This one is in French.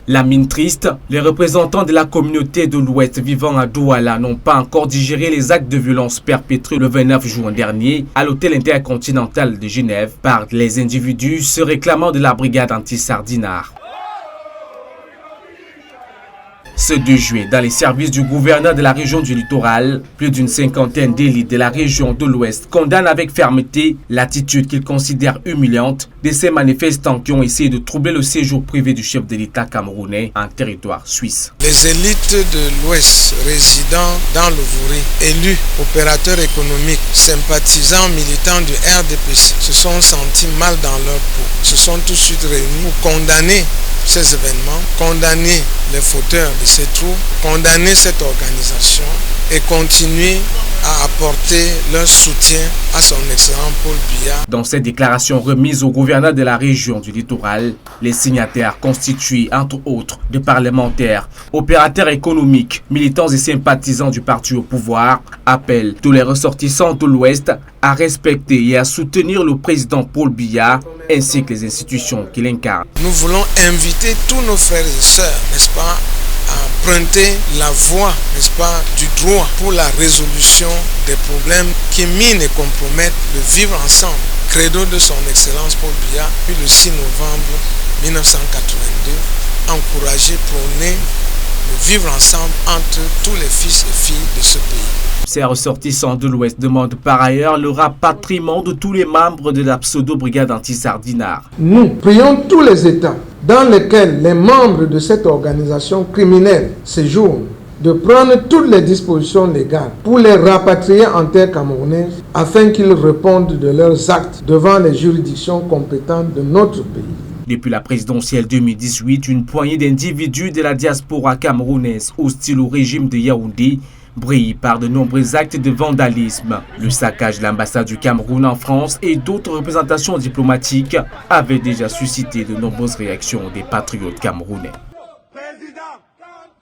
La mine triste, les représentants de la communauté de l'Ouest vivant à Douala n'ont pas encore digéré les actes de violence perpétrés le 29 juin dernier à l'hôtel intercontinental de Genève par les individus se réclamant de la brigade anti-Sardinard. Ce 2 juillet, dans les services du gouverneur de la région du littoral, plus d'une cinquantaine d'élites de la région de l'Ouest condamnent avec fermeté l'attitude qu'ils considèrent humiliante de ces manifestants qui ont essayé de troubler le séjour privé du chef de l'État camerounais en territoire suisse. Les élites de l'Ouest résidant dans le Vouri, élus, opérateurs économiques, sympathisants, militants du RDPC se sont sentis mal dans leur peau. Ils se sont tout de suite réunis pour condamner ces événements, condamner les fauteurs de ces troubles, condamner cette organisation et continuer à apporter leur soutien à son excellent Paul Biya. Dans cette déclaration remise au gouverneur de la région du littoral, les signataires constitués entre autres de parlementaires, opérateurs économiques, militants et sympathisants du parti au pouvoir appellent tous les ressortissants de l'Ouest à respecter et à soutenir le président Paul Biya ainsi que les institutions qu'il incarne. Nous voulons inviter tous nos frères et sœurs, n'est-ce pas, à emprunter la voie, n'est-ce pas, du droit pour la résolution des problèmes qui minent et compromettent le vivre ensemble. Credo de son excellence Paul Biya, puis le 6 novembre 1982, encourager, prôner le vivre ensemble entre tous les fils et filles de ce pays. Ces ressortissants de l'Ouest demandent par ailleurs le rapatriement de tous les membres de la pseudo-brigade anti-Sardinard. Nous prions tous les États dans lesquels les membres de cette organisation criminelle séjournent de prendre toutes les dispositions légales pour les rapatrier en terre camerounaise afin qu'ils répondent de leurs actes devant les juridictions compétentes de notre pays. Depuis la présidentielle 2018, une poignée d'individus de la diaspora camerounaise hostiles au régime de Yaoundé brille par de nombreux actes de vandalisme. Le saccage de l'ambassade du Cameroun en France et d'autres représentations diplomatiques avaient déjà suscité de nombreuses réactions des patriotes camerounais.